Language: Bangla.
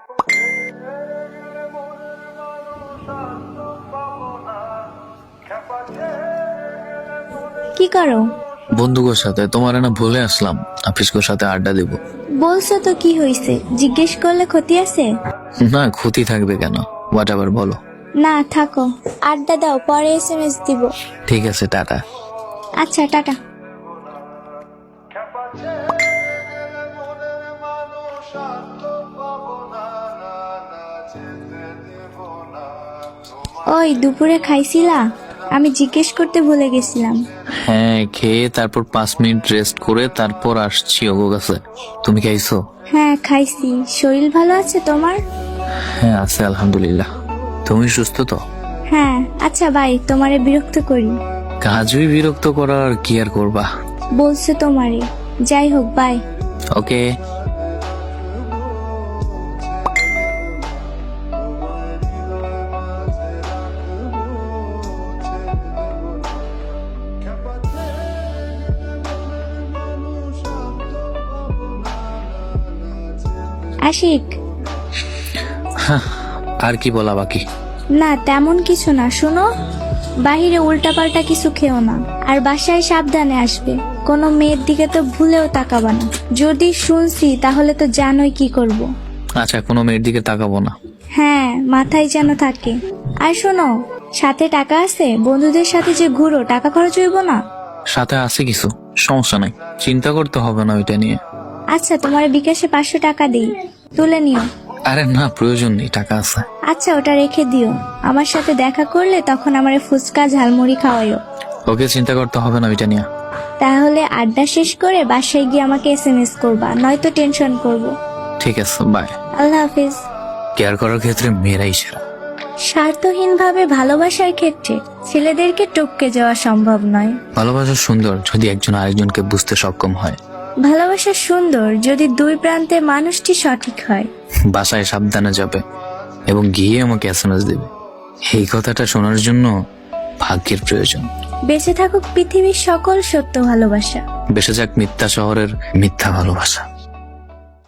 কি করো? বন্ধুদের সাথে তোমার না ভুলে আসলাম, আফিসকের সাথে আড্ডা দিব। বলছো তো কি হয়েছে? জিজ্ঞেস করলে ক্ষতি আছে? না, ক্ষতি থাকবে কেন? হোয়াট এভার বলো। না থাকো, আড্ডা দাও, পরে SMS দিব। ঠিক আছে, টাটা। আচ্ছা টাটা। ওই দুপুরে খাইছিলা? আমি জিজ্ঞেস করতে ভুলে গেছিলাম। হ্যাঁ, খেয়ে তারপর 5 মিনিট রেস্ট করে তারপর আসছি ওগো কাছে। তুমি খাইছো? হ্যাঁ খাইছি। শরীর ভালো আছে তোমার? হ্যাঁ আছে, আলহামদুলিল্লাহ। তুমি সুস্থ তো? হ্যাঁ। আচ্ছা বাই, তোমারে বিরক্ত করি? কাজই বিরক্ত করার, কি আর করবা। বলছো তোমারে। যাই হোক, বাই। ওকে। আশিক। আর কি বলা বাকি? না তেমন কিছু না, শোনো, বাহিরে উল্টাপাল্টা কিছু খেও না, আর বাসায় সাবধানে আসবে। কোনো মেয়ের দিকে তো ভুলেও তাকাবা না। যদি শুনছি তাহলে তো জানোই কি করব। আচ্ছা, কোনো মেয়ের দিকে তাকাবো না। হ্যাঁ, মাথায় যেন থাকে। আর শোনো, সাথে টাকা আছে? বন্ধুদের সাথে যে ঘুরো, টাকা খরচ হইব না? সাথে আছে কিছু, সমস্যা নাই, চিন্তা করতে হবে না ওইটা নিয়ে। আচ্ছা, তোমার বিকাশে 500 টাকা দিই, তুলে নিও। আরে না, প্রয়োজন নেই, টাকা আছে। আচ্ছা, ওটা রেখে দিও। আমার সাথে দেখা করলে তখন আমার ফুচকা ঝালমুড়ি খাওয়াইও। ওকে, চিন্তা করতে হবে না ওইটা নিয়ে। তাহলে আড্ডা শেষ করে বাসায় গিয়ে আমাকে SMS করবা, নয়তো টেনশন করব। ঠিক আছে, বাই। Allah Hafiz. কেয়ার করার ক্ষেত্রে মেয়েরাই সেরা। স্বার্থহীনভাবে ভালোবাসার ক্ষেত্রে ছেলেদেরকে টপকে যাওয়া সম্ভব নয়। ভালোবাসা সুন্দর যদি একজন আরেকজনকে বুঝতে সক্ষম হয়। ভালোবাসা সুন্দর যদি দুই প্রান্তে মানুষটি সঠিক হয়। বাসায় সাবধানে যাবে এবং গিয়ে আমাকে SMS দেবে। এই কথাটা শোনার জন্য ভাগ্যের প্রয়োজন। বেঁচে থাকুক পৃথিবীর সকল সত্য ভালোবাসা। বেঁচে যাক মিথ্যা শহরের মিথ্যা ভালোবাসা।